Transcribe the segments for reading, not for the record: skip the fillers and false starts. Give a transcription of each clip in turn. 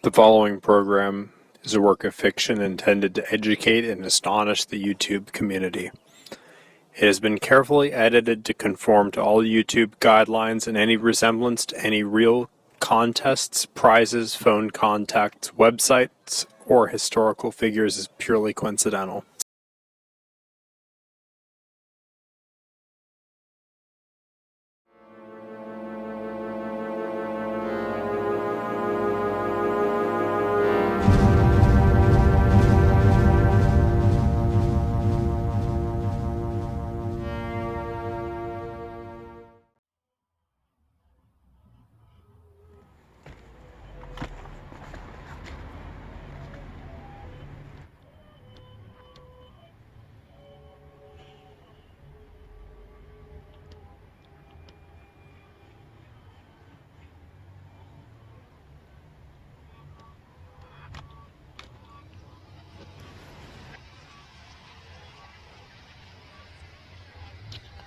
The following program is a work of fiction intended to educate and astonish the YouTube community. It has been carefully edited to conform to all YouTube guidelines, and any resemblance to any real contests, prizes, phone contacts, websites, or historical figures is purely coincidental.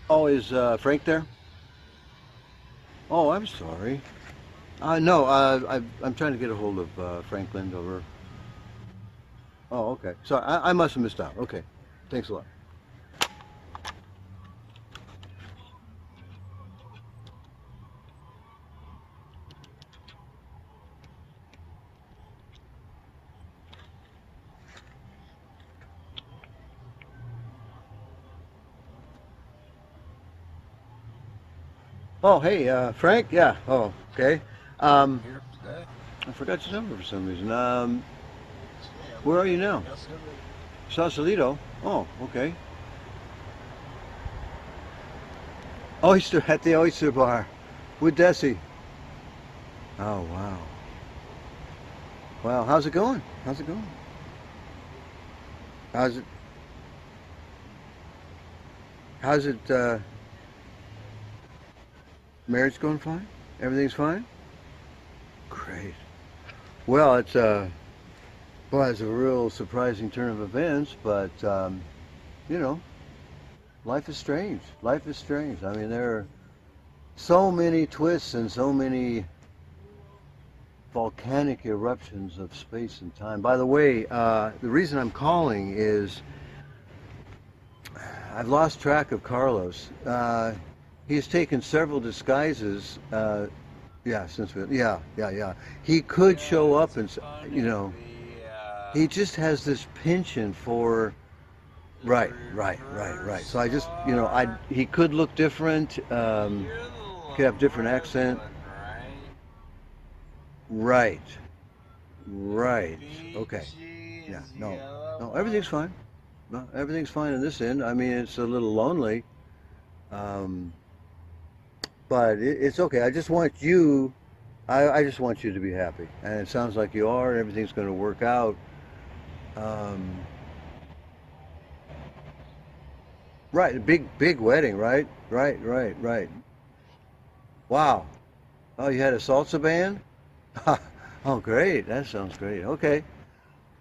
Oh, is Frank there? Oh, I'm sorry. No, I'm trying to get a hold of Frank Lindover. Oh, okay. Sorry, I must have missed out. Okay. Thanks a lot. Oh, hey, Frank? Yeah. Oh, okay. Um, I forgot your number for some reason. Where are you now? Sausalito? Oh, okay. Oyster at the Oyster Bar with Desi. Oh, wow. Wow, how's it going? How's it going? How's it, how's it, marriage going fine? Everything's fine? Great. Well, it's a real surprising turn of events, but, you know, life is strange. Life is strange. I mean, there are so many twists and so many volcanic eruptions of space and time. By the way, the reason I'm calling is I've lost track of Carlos. He's taken several disguises. Yeah, yeah. He could show up and, you know, he just has this penchant for, right. So I just, you know, he could look different, could have different accent. Right. Okay. Yeah, no, everything's fine. No, everything's fine in this end. I mean, it's a little lonely. Um, but it's okay. I just want you, I just want you to be happy. And it sounds like you are, and everything's going to work out. Um, right, a big wedding, right? Right. Wow. Oh, you had a salsa band? Oh, great. That sounds great. Okay.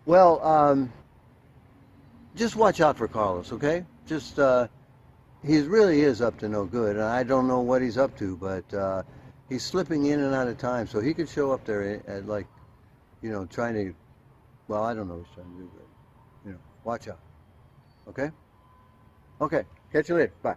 Well, just watch out for Carlos, okay? Just, he really is up to no good, and I don't know what he's up to, but he's slipping in and out of time, so he could show up there at like, you know, trying to, well, I don't know what he's trying to do, but, you know, watch out. Okay? Okay. Catch you later. Bye.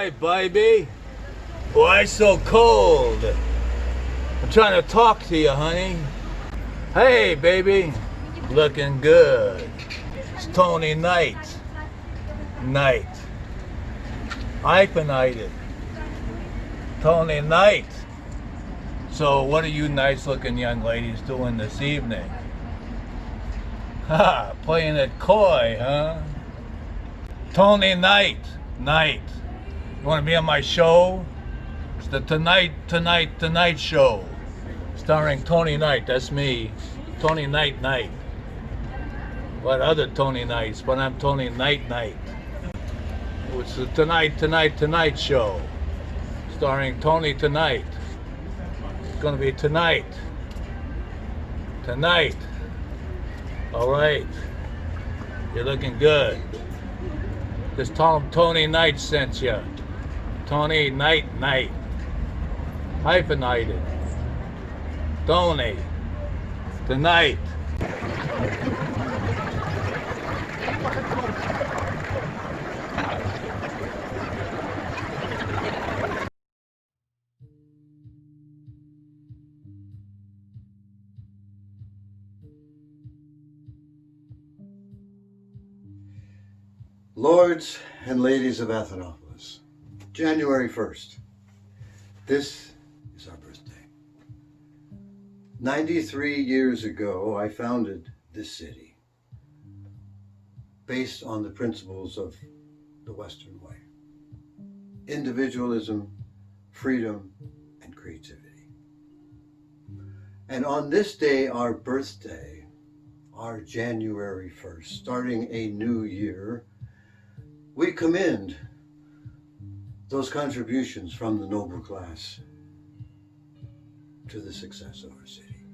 Hi, baby. Why so cold? I'm trying to talk to you, honey. Hey, baby. Looking good. It's Tony Night. Hyphenated. Tony Night. So what are you nice looking young ladies doing this evening? Ha, playing it coy, huh? Tony Night. You want to be on my show? It's the Tonight Show. Starring Tony Night, that's me. Tony Night. What other Tony Nights? But I'm Tony Night. It's the Tonight Show. Starring Tony Tonight. It's gonna be tonight. All right. You're looking good. Just tell him Tony Night sent you. Tony Night. Hyphenated. Tony. Tonight. Lords and ladies of Athenapolis, January 1st. This is our birthday. 93 years ago, I founded this city based on the principles of the Western way. Individualism, freedom, and creativity. And on this day, our birthday, our January 1st, starting a new year, we commend those contributions from the noble class to the success of our city.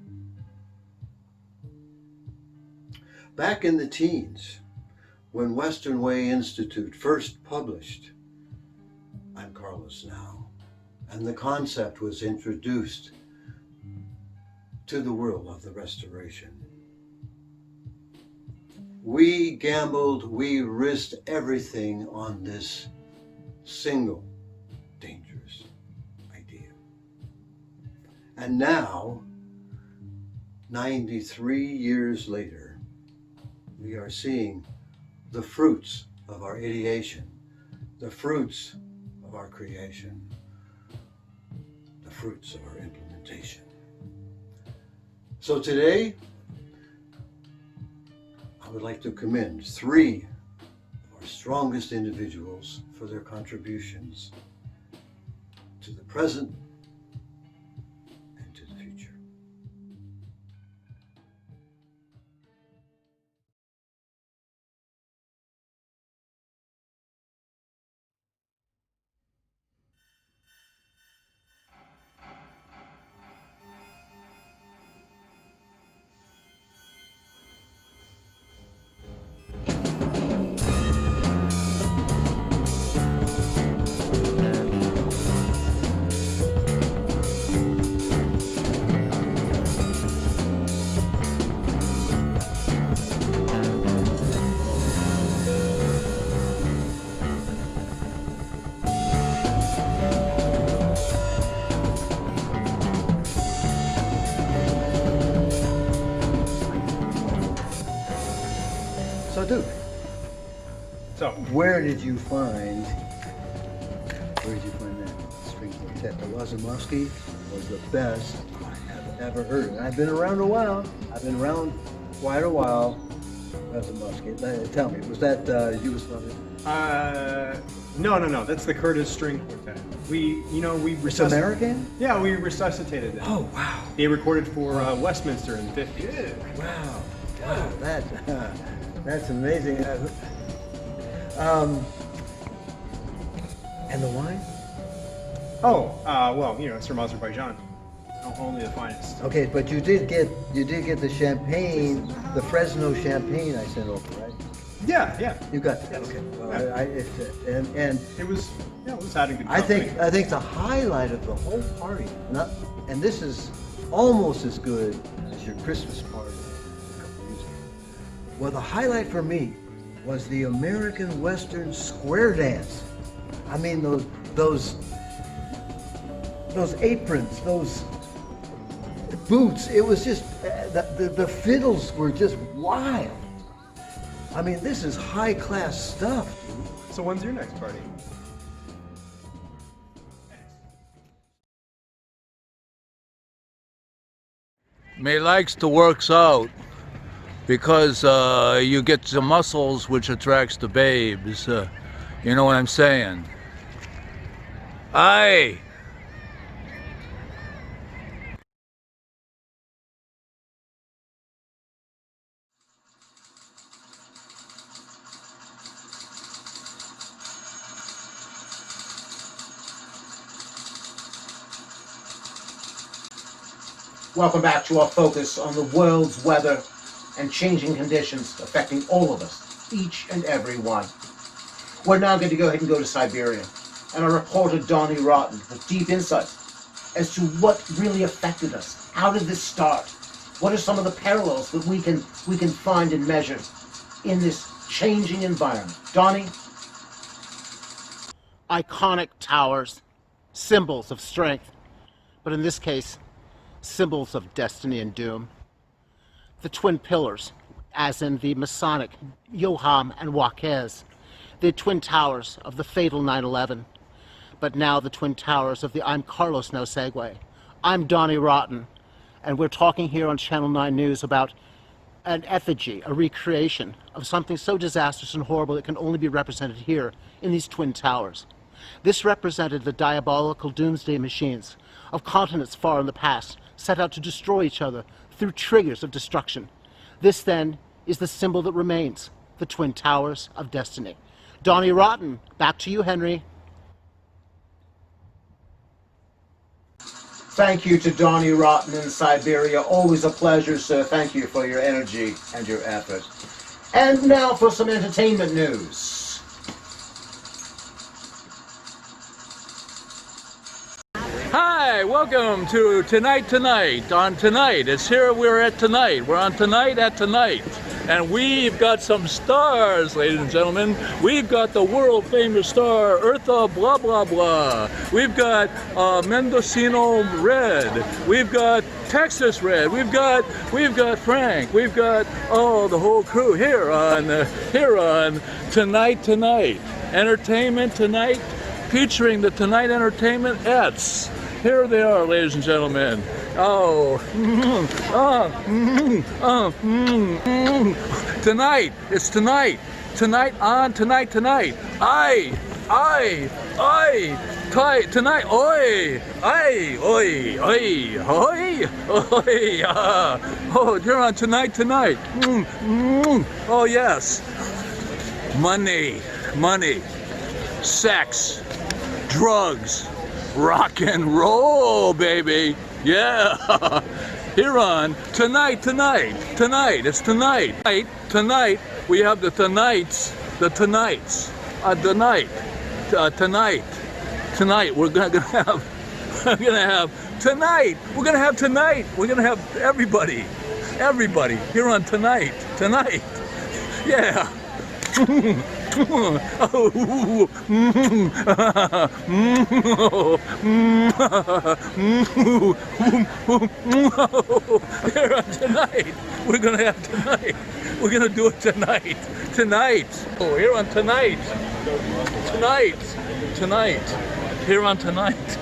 Back in the teens, when Western Way Institute first published I'm Carlos Now, and the concept was introduced to the world of the Restoration, we gambled, we risked everything on this single dangerous idea. And now, 93 years later, we are seeing the fruits of our ideation, the fruits of our creation, the fruits of our implementation. So today, I would like to commend three of our strongest individuals for their contributions to the present and to the future. So Duke, where did you find that string quartet? The Wasimowski was the best I have ever heard. And I've been around a while. I've been around quite a while. Wasimowski. Tell me, was that Yugoslavia? No. That's the Curtis String Quartet. We It's American? Yeah, we resuscitated them. Oh wow! They recorded for Westminster in the 50s. Wow! That's amazing. And the wine? Well, it's from Azerbaijan. Only the finest. Okay, but you did get the champagne, the Fresno champagne I sent over, right? Yeah. You got that. Okay. Well, and it was having good I company. think the highlight of the whole party, and this is almost as good as your Christmas party a couple years ago. Well, the highlight for me was the American Western square dance. I mean, those those aprons, those boots. It was just, the fiddles were just wild. I mean, this is high class stuff. So when's your next party? Me likes to works out because you get the muscles which attracts the babes. You know what I'm saying? Aye. Welcome back to our focus on the world's weather and changing conditions affecting all of us, each and every one. We're now going to go ahead and go to Siberia, and our reporter Donnie Rotten with deep insight as to what really affected us. How did this start? What are some of the parallels that we can find and measure in this changing environment? Donnie? Iconic towers, symbols of strength, but in this case, symbols of destiny and doom. The twin pillars, as in the Masonic Johann and Joaquez, the twin towers of the fatal 9/11, but now the twin towers of the I'm Carlos No Segue. I'm Donnie Rotten, and we're talking here on Channel 9 News about an effigy, a recreation of something so disastrous and horrible it can only be represented here in these twin towers. This represented the diabolical doomsday machines of continents far in the past, set out to destroy each other through triggers of destruction. This, then, is the symbol that remains, the Twin Towers of Destiny. Donnie Rotten, back to you, Henry. Thank you to Donnie Rotten in Siberia. Always a pleasure, sir. Thank you for your energy and your effort. And now for some entertainment news. Hi, welcome to Tonight. On Tonight, it's here we're at Tonight. We're on Tonight at Tonight. And we've got some stars, ladies and gentlemen. We've got the world famous star, Eartha blah blah blah. We've got Mendocino Red. We've got Texas Red. We've got Frank. We've got the whole crew here on Tonight. Entertainment Tonight, featuring the Tonight Entertainment-ettes. Here they are, ladies and gentlemen. Tonight, it's tonight. Tonight on Tonight. Tonight, oi, you're on Tonight. Oh yes, money, sex, drugs, rock and roll, baby. Yeah. Here on Tonight. It's tonight. Tonight, we have the Tonights. Tonight, we're gonna have tonight. We're gonna have tonight. We're gonna have everybody here on Tonight. Yeah. Here on Tonight, we're gonna have tonight. We're gonna do it tonight. Oh, here on Tonight. Here on Tonight.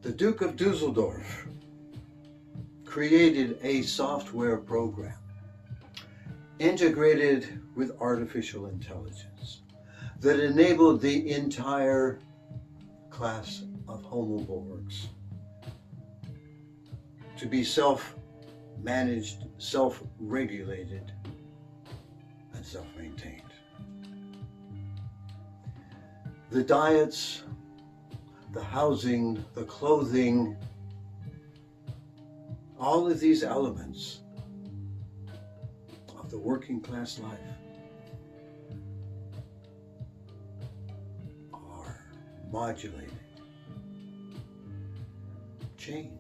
The Duke of Dusseldorf created a software program integrated with artificial intelligence that enabled the entire class of homoborgs to be self-managed, self-regulated, and self-maintained. The diets, the housing, the clothing, all of these elements of the working class life are modulated, changed,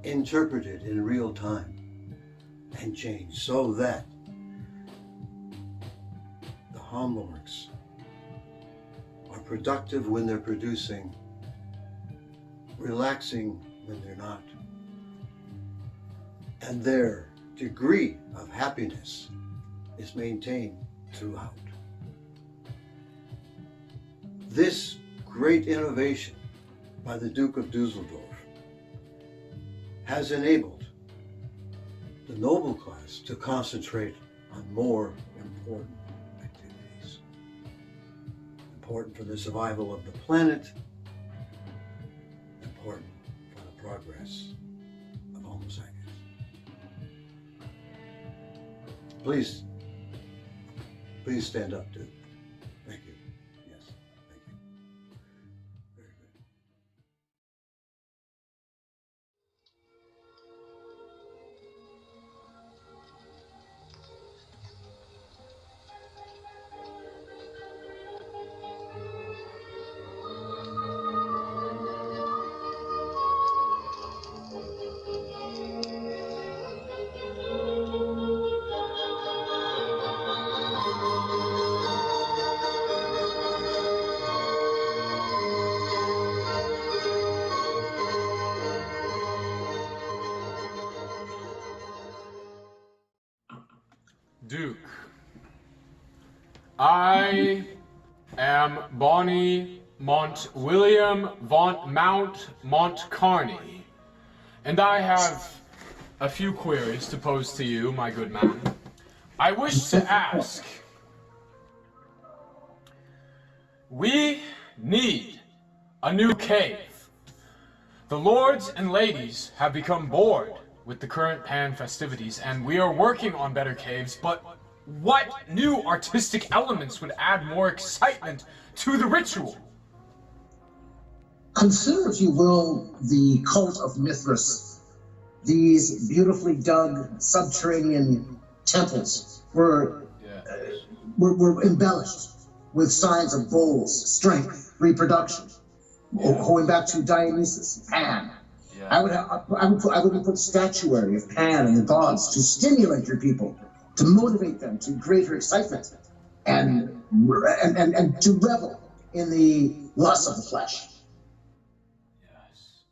interpreted in real time and changed so that the hallmarks are productive when they're producing, relaxing when they're not, and their degree of happiness is maintained throughout. This great innovation by the Duke of Dusseldorf has enabled the noble class to concentrate on more important activities. Important for the survival of the planet, important for the progress of Homo sapiens. Please stand up, Duke. Thank you. Yes, thank you. Very good. Duke, I am Bonnie William Mount Montcarney, and I have a few queries to pose to you, my good man. I wish to ask, we need a new cave. The lords and ladies have become bored with the current Pan festivities, and we are working on better caves, but what new artistic elements would add more excitement to the ritual? Consider, if you will, the cult of Mithras. These beautifully dug subterranean temples were embellished with signs of bowls, strength, reproduction. Going back to Dionysus, Pan. I would put statuary of Pan and the gods to stimulate your people, to motivate them to greater excitement, and to revel in the lust of the flesh. Yes.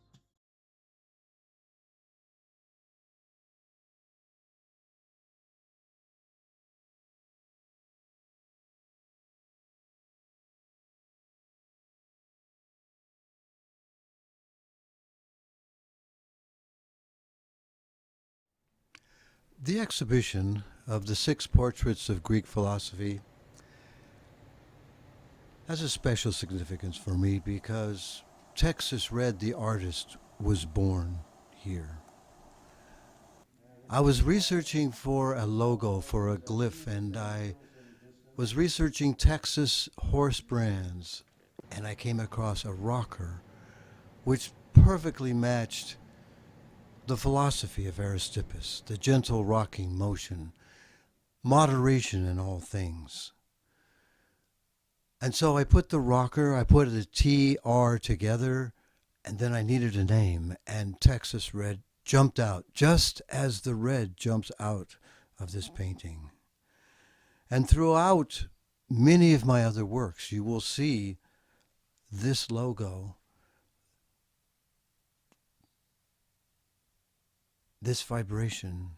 The exhibition of the 6 portraits of Greek philosophy has a special significance for me because Texas Red, the artist, was born here. I was researching for a logo, for a glyph, and I was researching Texas horse brands, and I came across a rocker which perfectly matched the philosophy of Aristippus, the gentle rocking motion, moderation in all things. And so I put the rocker, I put the TR together, and then I needed a name, and Texas Red jumped out, just as the red jumps out of this painting. And throughout many of my other works, you will see this logo, this vibration,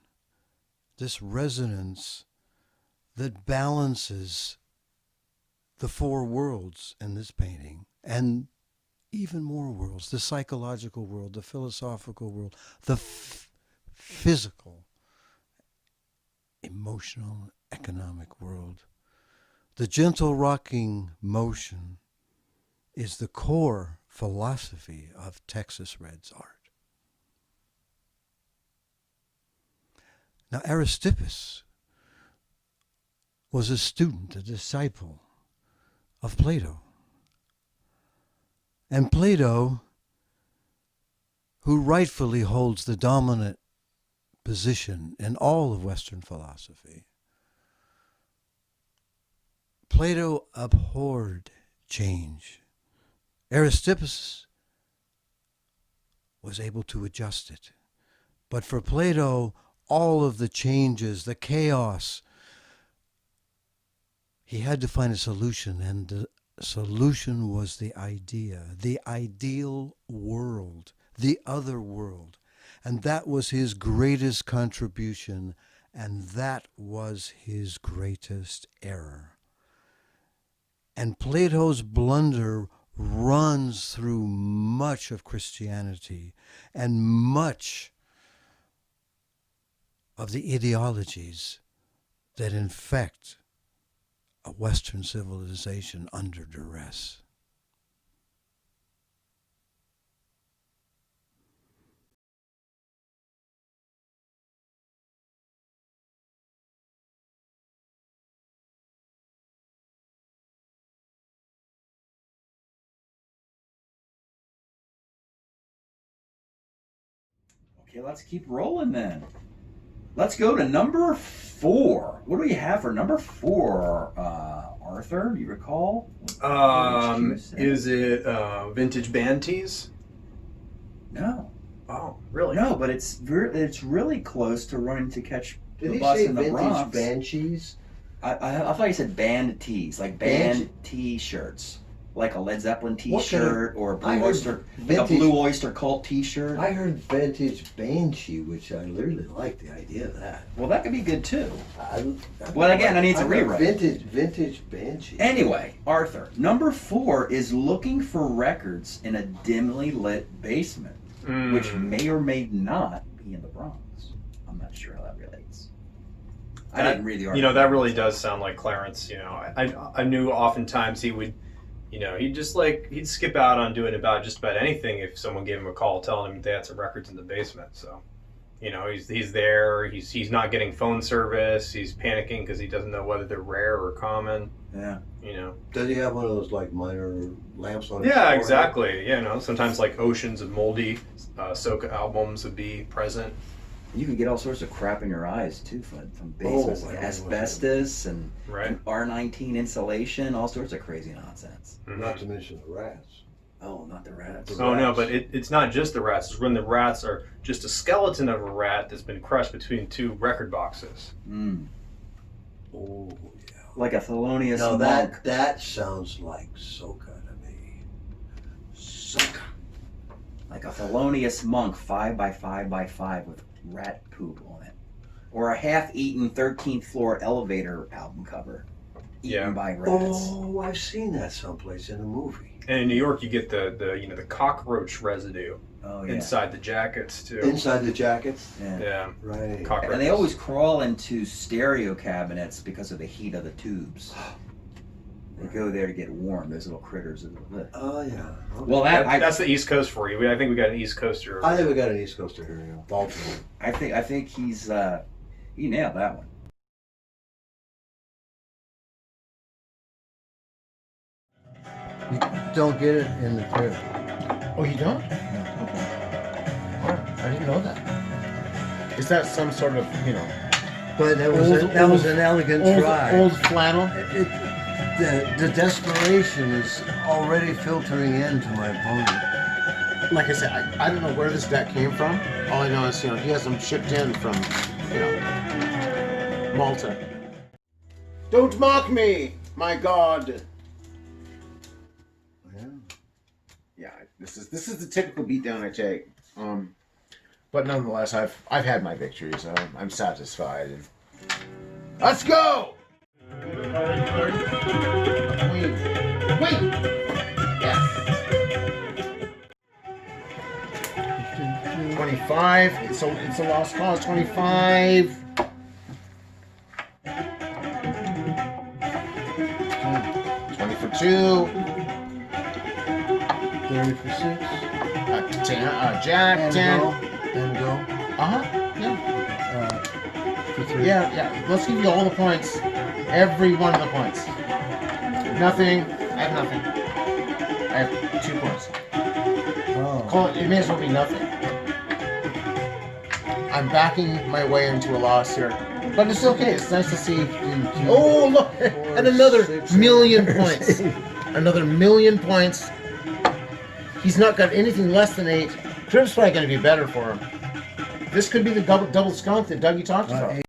this resonance that balances the 4 worlds in this painting, and even more worlds, the psychological world, the philosophical world, the physical, emotional, economic world. The gentle rocking motion is the core philosophy of Texas Red's art. Now, Aristippus was a student, a disciple of Plato. And Plato, who rightfully holds the dominant position in all of Western philosophy, Plato abhorred change. Aristippus was able to adjust it. But for Plato, all of the changes, the chaos, he had to find a solution, and the solution was the idea, the ideal world, the other world. And that was his greatest contribution, and that was his greatest error. And Plato's blunder runs through much of Christianity and much of the ideologies that infect a Western civilization under duress. Okay, let's keep rolling then. Let's go to number 4. What do we have for number 4, Arthur? Do you recall? Is it vintage band tees? No. Oh, really? No, but it's really close to running to catch Did the he bus say in the vintage Bronx. banshees? I thought you said band tees, like band T-shirts, like a Led Zeppelin T-shirt or a Blue Oyster Cult T-shirt. I heard vintage banshee, which I really like the idea of that. Well, that could be good too. Well, again, I need to rewrite. Vintage banshee. Anyway, Arthur, number 4 is looking for records in a dimly lit basement, which may or may not be in the Bronx. I'm not sure how that relates. I didn't read the article. You know, that really does sound like Clarence. You know, I knew oftentimes he would, you know, he'd skip out on doing just about anything if someone gave him a call telling him they had some records in the basement. So, you know, he's there. He's not getting phone service. He's panicking because he doesn't know whether they're rare or common. Yeah. You know. Does he have one of those like minor lamps on his Yeah, forehead? exactly. You know, sometimes like oceans of moldy soca albums would be present. You can get all sorts of crap in your eyes too from basements, like asbestos and R19 insulation, all sorts of crazy nonsense. Not to mention the rats. Oh, not the rats. No, but it's not just the rats. It's when the rats are just a skeleton of a rat that's been crushed between 2 record boxes. Oh, yeah. Like a Thelonious Now Monk. that sounds like soca to me. Soca. Like a Thelonious Monk 5x5x5 with rat poop on it. Or a half-eaten 13th floor elevator album cover. Eaten by rats. Oh, I've seen that someplace in a movie. And in New York, you get the cockroach residue inside the jackets too. Inside the jackets? Yeah. Right. Cockroaches. And they always crawl into stereo cabinets because of the heat of the tubes. They go there to get warm, those little critters. Oh, yeah. Okay. Well, that's the East Coast for you. I think we got an East Coaster. I think we got an East Coaster here, yeah. Baltimore. I think he's he nailed that one. You don't get it in the trailer. Oh, you don't? No. Okay. Oh, I didn't know that. Is that some sort of, you know... But that was an elegant try. Old flannel? The desperation is already filtering into my opponent. Like I said, I don't know where this deck came from. All I know is, you know, he has them shipped in from, you know, Malta. Don't mock me, my God. Yeah, this is the typical beatdown I take. But nonetheless, I've had my victories. I'm satisfied. And... Let's go. Wait. Yes. 25. It's a lost cause. 25. 20 for 2. 30 for 6. 10. Jack. 10. And go. Yeah. For 3. Yeah. Let's give you all the points. Every one of the points. Nothing. I have nothing. I have 2 points. Oh. Call it. It may as well be nothing. I'm backing my way into a loss here, but it's okay. It's nice to see. Oh look! And another million points. Another million points. He's not got anything less than 8. Trip's probably going to be better for him. This could be the double skunk that Dougie talked about.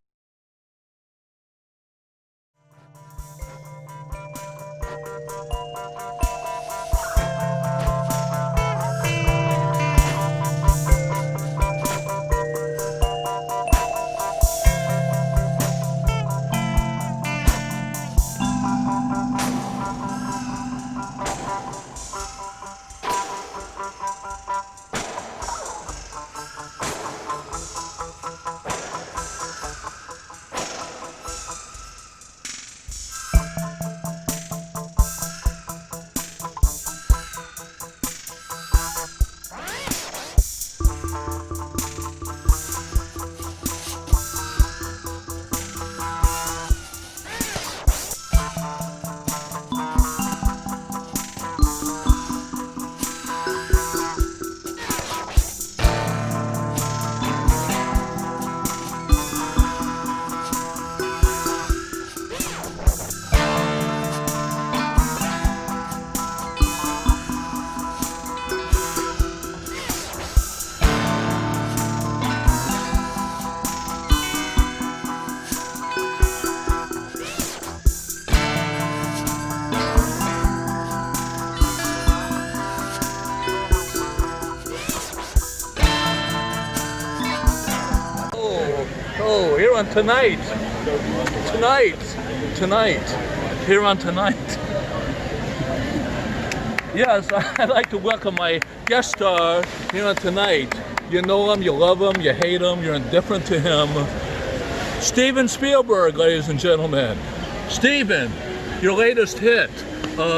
Oh, here on Tonight, here on Tonight. Yes, I'd like to welcome my guest star here on Tonight. You know him, you love him, you hate him, you're indifferent to him. Steven Spielberg, ladies and gentlemen. Steven, your latest hit,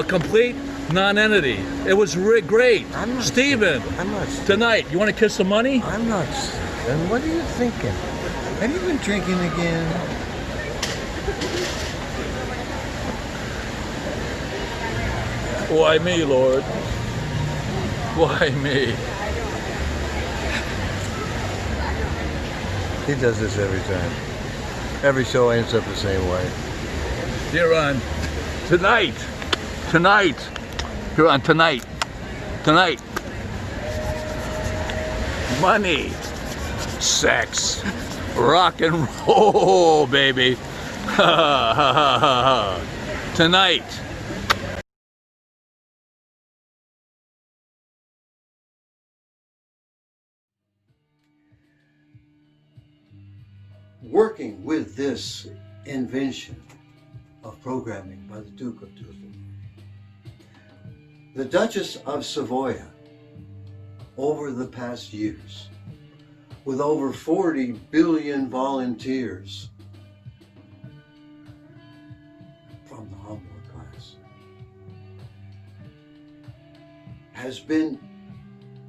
Complete Non-Entity. It was great. Steven, I'm not. Tonight, you want to kiss some money? I'm not. And what are you thinking? Have you been drinking again? Why me, Lord? Why me? He does this every time. Every show ends up the same way. Here on Tonight. Here on Tonight. Money. Sex. Rock and roll, baby. Tonight. Working with this invention of programming by the Duke of West Essex, the Duchess of Savoy, over the past years, with over 40 billion volunteers from the humbler class, has been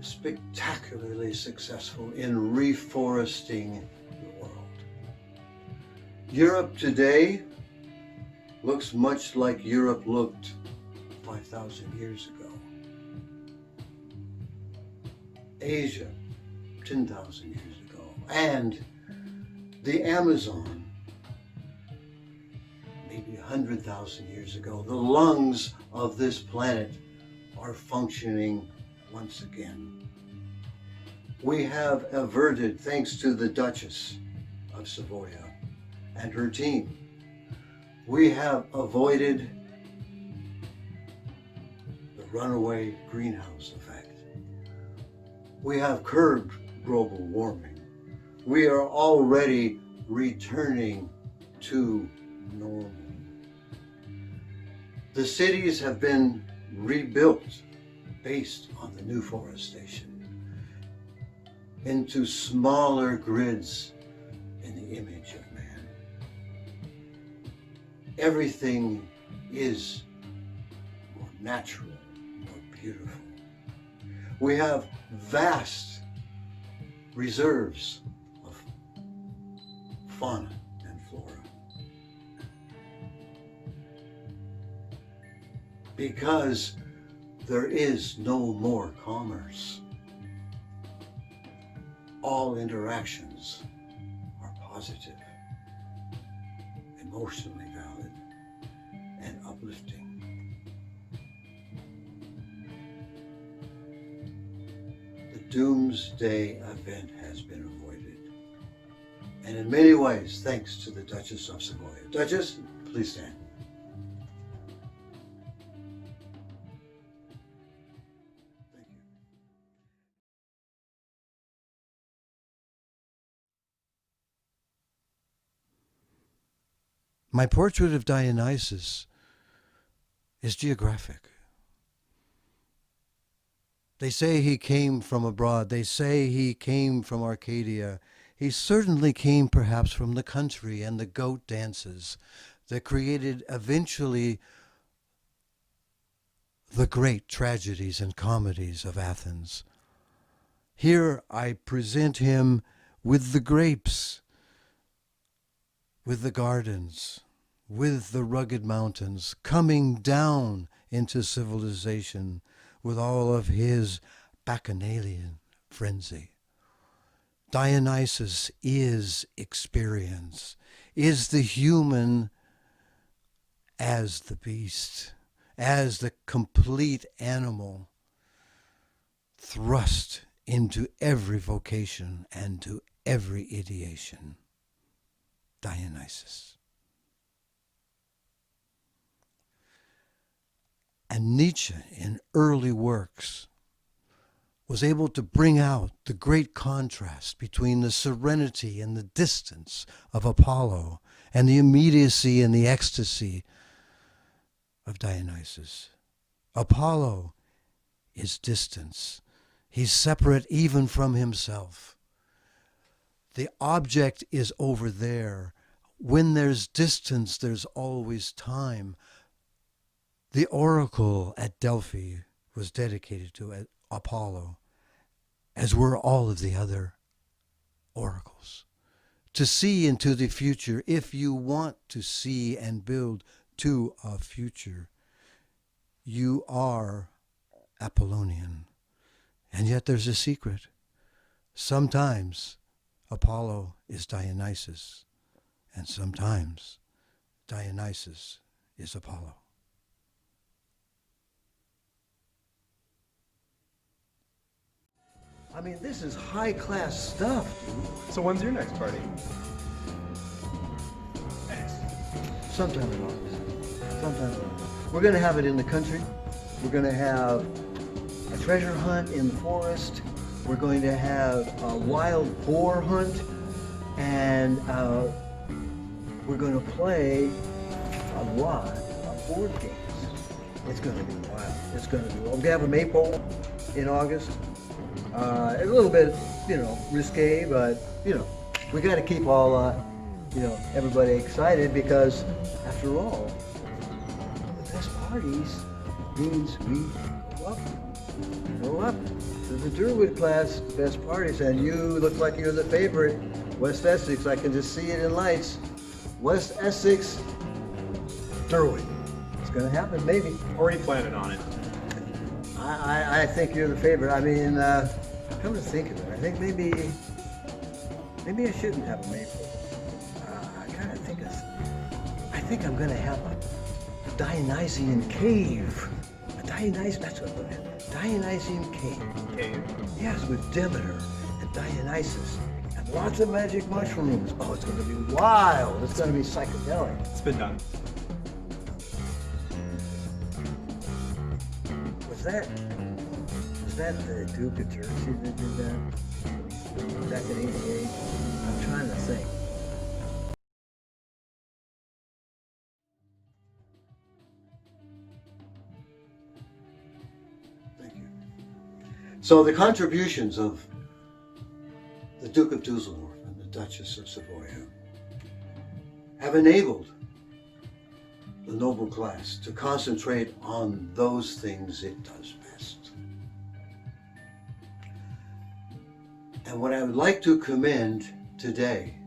spectacularly successful in reforesting the world. Europe today looks much like Europe looked 5,000 years ago. Asia, 10,000 years ago. And the Amazon, maybe 100,000 years ago. The lungs of this planet are functioning once again. We have averted, thanks to the Duchess of Savoy and her team, we have avoided the runaway greenhouse effect. We have curbed global warming. We are already returning to normal. The cities have been rebuilt based on the new forestation into smaller grids in the image of man. Everything is more natural, more beautiful. We have vast reserves of fauna and flora. Because there is no more commerce. All interactions are positive, emotionally valid, and uplifting. The doomsday event has been avoided. And in many ways, thanks to the Duchess of Savoy. Duchess, please stand. Thank you. My portrait of Dionysus is geographic. They say he came from abroad. They say he came from Arcadia. He certainly came perhaps from the country and the goat dances that created eventually the great tragedies and comedies of Athens. Here I present him with the grapes, with the gardens, with the rugged mountains, coming down into civilization with all of his bacchanalian frenzy. Dionysus is experience, is the human as the beast, as the complete animal, thrust into every vocation and to every ideation. Dionysus. And Nietzsche, in early works, was able to bring out the great contrast between the serenity and the distance of Apollo and the immediacy and the ecstasy of Dionysus. Apollo is distance. He's separate even from himself. The object is over there. When there's distance, there's always time. The oracle at Delphi was dedicated to Apollo, as were all of the other oracles. To see into the future, if you want to see and build to a future, you are Apollonian. And yet there's a secret. Sometimes Apollo is Dionysus, and sometimes Dionysus is Apollo. I mean, this is high-class stuff, dude. So when's your next party? Sometime in August. Sometime in August. We're going to have it in the country. We're going to have a treasure hunt in the forest. We're going to have a wild boar hunt. And we're going to play a lot of board games. It's going to be wild. It's going to be wild. We have a maypole in August. A little bit, risque, but, we got to keep all, everybody excited because, after all, the best parties means we go up to the Durwood class, the best parties, and you look like you're the favorite. West Essex, I can just see it in lights. West Essex, Durwood. It's going to happen, maybe. Already planning on it. I think you're the favorite. I mean, come to think of it, I think maybe I shouldn't have a maple. I think I'm gonna have a Dionysian cave. That's what I'm looking at. Dionysian cave. Yes, with Demeter and Dionysus and lots of magic mushrooms. Oh, it's gonna be wild. It's gonna be psychedelic. It's been done. Was that the Duke of Jersey that did that back in '88? I'm trying to think. Thank you. So the contributions of the Duke of Dusseldorf and the Duchess of Savoy have enabled the noble class to concentrate on those things it does best. And what I would like to commend today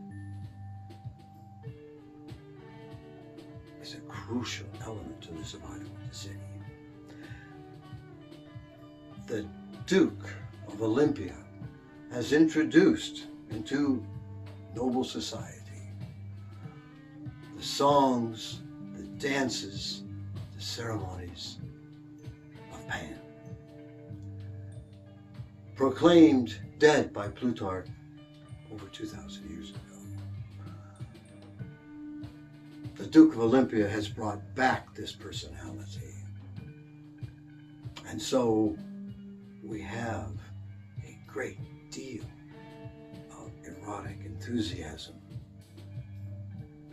is a crucial element to the survival of the city. The Duke of Olympia has introduced into noble society the songs, the dances, the ceremonies of Pan. Proclaimed dead by Plutarch over 2,000 years ago. the Duke of Olympia has brought back this personality. And so we have a great deal of erotic enthusiasm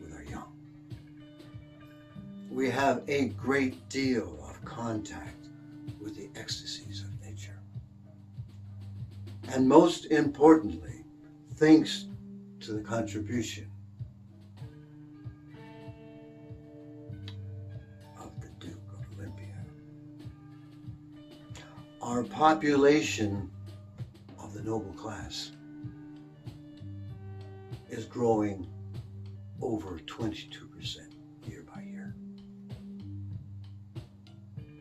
with our young. We have a great deal of contact with the ecstasies of nature. And most importantly, thanks to the contribution of the Duke of Olympia, our population of the noble class is growing over 22% year by year.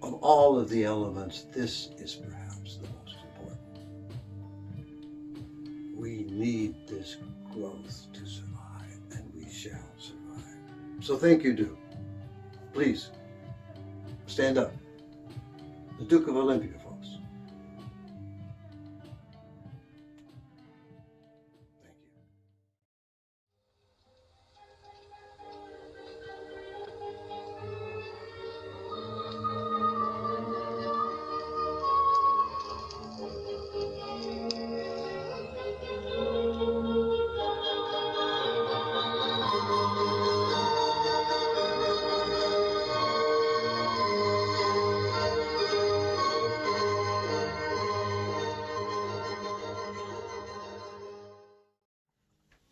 Of all of the elements, this is perhaps the most important. We need this growth to survive, and we shall survive. So thank you, Duke. Please, stand up. The Duke of Olympia, folks. Thank you.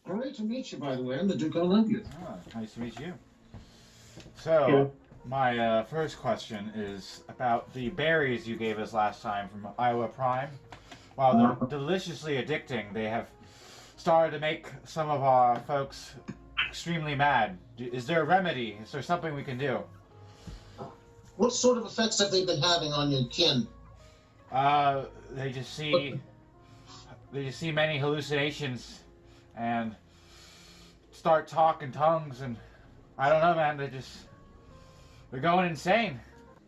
Great to meet you, by the way. I'm the Duke of Olympia. Nice to meet you. So, my first question is about the berries you gave us last time from Iowa Prime. While they're deliciously addicting, they have started to make some of our folks extremely mad. Is there a remedy? Is there something we can do? What sort of effects have they been having on your kin? They just see many hallucinations and start talking tongues, and I don't know, man, they're going insane.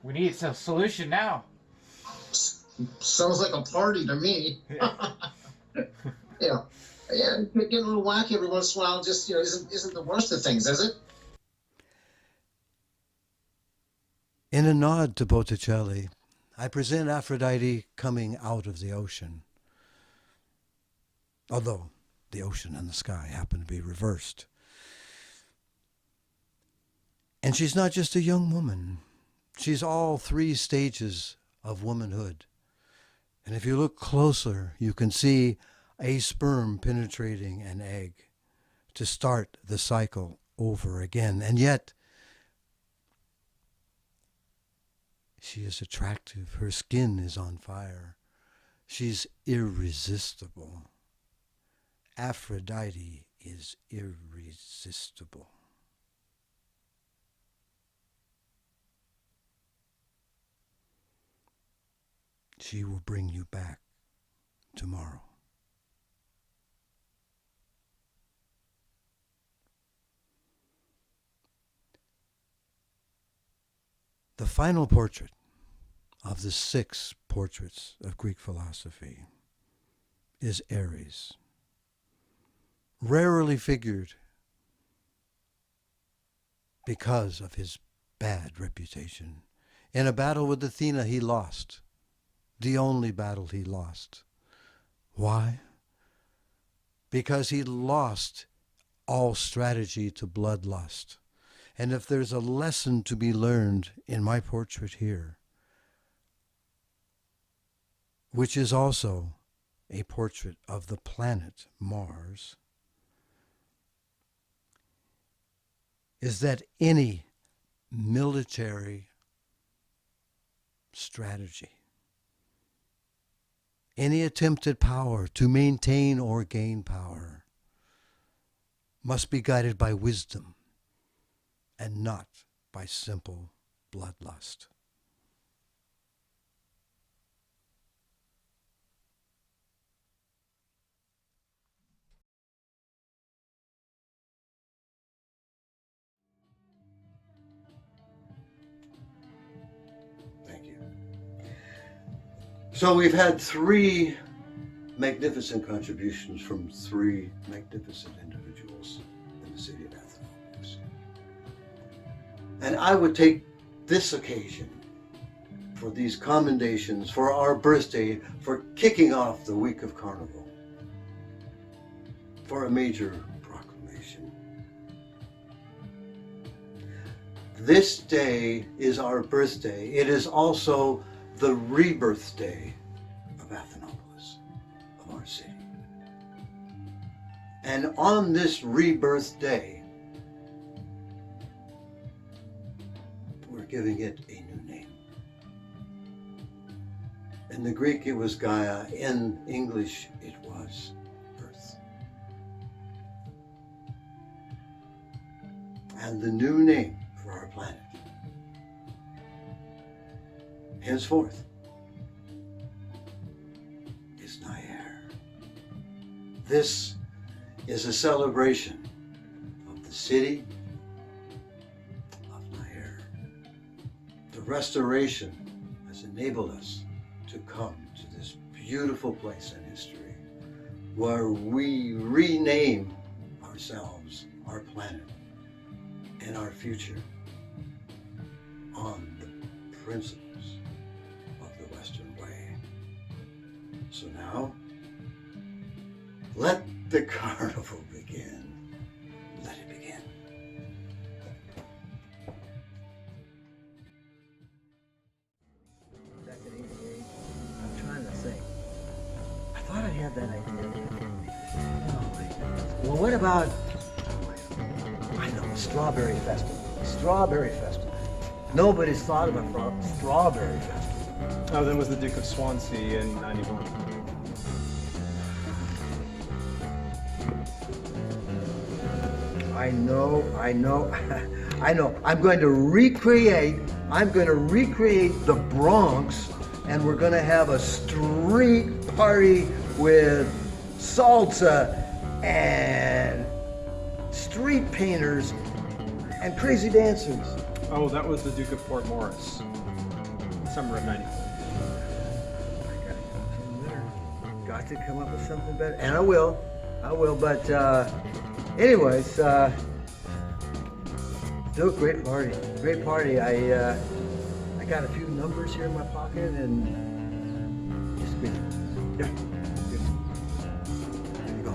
We need a solution now. Sounds like a party to me. Yeah, getting a little wacky every once in a while just, isn't the worst of things, is it? In a nod to Botticelli, I present Aphrodite coming out of the ocean. Although the ocean and the sky happen to be reversed. And she's not just a young woman. She's all three stages of womanhood. And if you look closer, you can see a sperm penetrating an egg to start the cycle over again. And yet, she is attractive. Her skin is on fire. She's irresistible. Aphrodite is irresistible. She will bring you back tomorrow. The final portrait of the 6 portraits of Greek philosophy is Ares. Rarely figured because of his bad reputation. In a battle with Athena, he lost. The only battle he lost. Why? Because he lost all strategy to bloodlust. And if there's a lesson to be learned in my portrait here, which is also a portrait of the planet Mars, is that any military strategy, any attempt at power to maintain or gain power, must be guided by wisdom and not by simple bloodlust. Thank you. So we've had 3 magnificent contributions from 3 magnificent individuals in the city of Athenapolis. And I would take this occasion for these commendations, for our birthday, for kicking off the week of Carnival, for a major proclamation. This day is our birthday. It is also the rebirth day of Athenapolis, of our city. And on this rebirth day, we're giving it a new name. In the Greek it was Gaia, in English it was Earth. And the new name for our planet, henceforth, is Night-Nite. This is a celebration of the city of Night-Nite. The restoration has enabled us to come to this beautiful place in history where we rename ourselves, our planet, and our future on the principles of the Western way. So now, let the carnival begin. Let it begin. Back in '88, I'm trying to think. I thought I had that idea. Well, what about, I know, Strawberry Festival. Strawberry Festival. Nobody's thought of a Strawberry Festival. Oh, then was the Duke of Swansea in '91. I know. I know. I'm going to recreate the Bronx, and we're going to have a street party with salsa and street painters and crazy dancers. Oh, that was the Duke of Fort Morris, summer of '94. Got to come up with something better, and I will. But anyways, Duke, great party. I got a few numbers here in my pocket, and just be, yeah. There you go.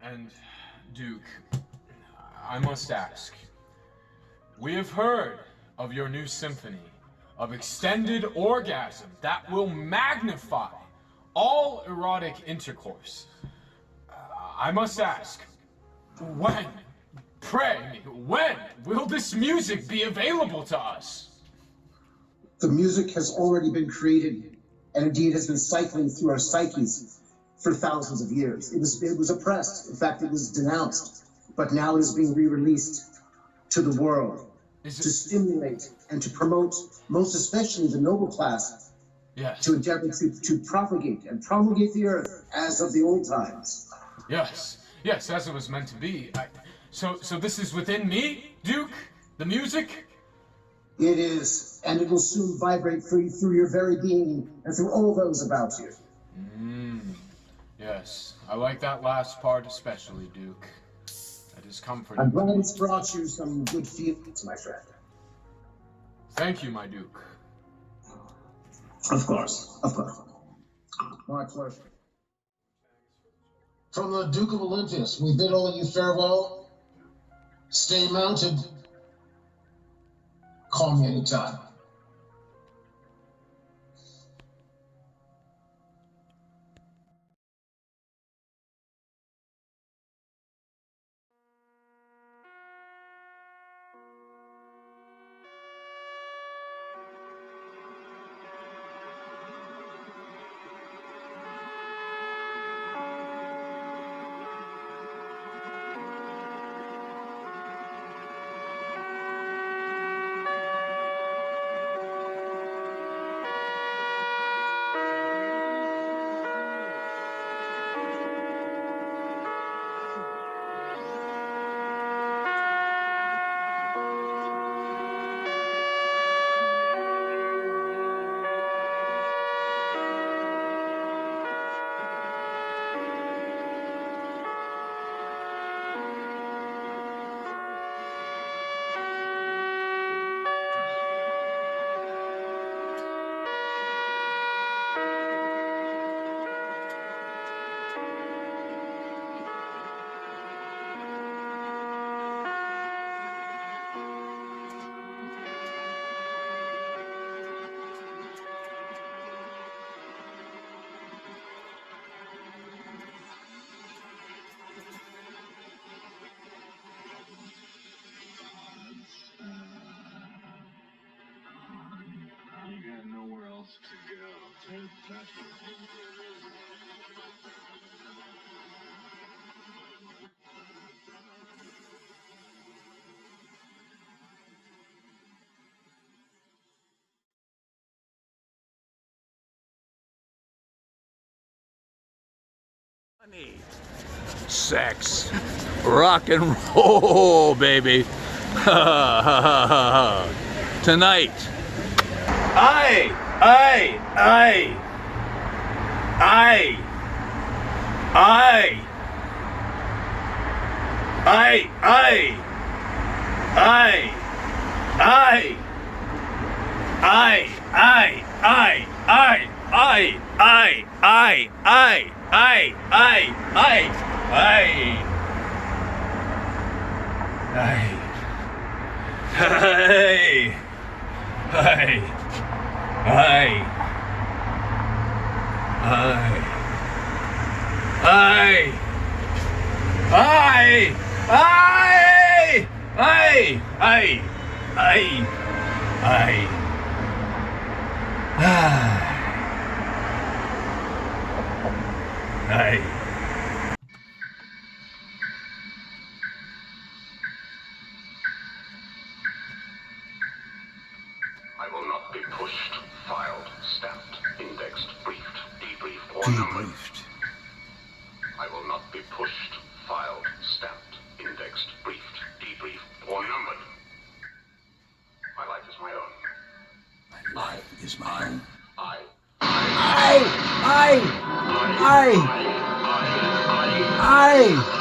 And, Duke, I must ask, we have heard of your new symphony of extended orgasm that will magnify all erotic intercourse. I must ask, when, pray me, when will this music be available to us? The music has already been created, and indeed has been cycling through our psyches for thousands of years. It was oppressed. In fact, it was denounced. But now it is being re-released to the world to stimulate and to promote, most especially the noble class, to endeavor to propagate and promulgate the earth as of the old times. Yes, as it was meant to be. So this is within me, Duke? The music? It is, and it will soon vibrate through your very being and through all those about you. Yes, I like that last part especially, Duke. That is comforting. I'm glad it's brought you some good feelings, my friend. Thank you, my Duke. Of course, of course. My pleasure. From the Duke of Olympus, we bid all of you farewell. Stay mounted. Call me anytime. Money, sex, rock and roll, baby. Tonight. I. I will not be pushed, filed, stamped, indexed, briefed, debriefed, or numbered. I will not be pushed, filed, stamped, indexed, briefed, debriefed, or numbered. My life is my own. My life is my own. I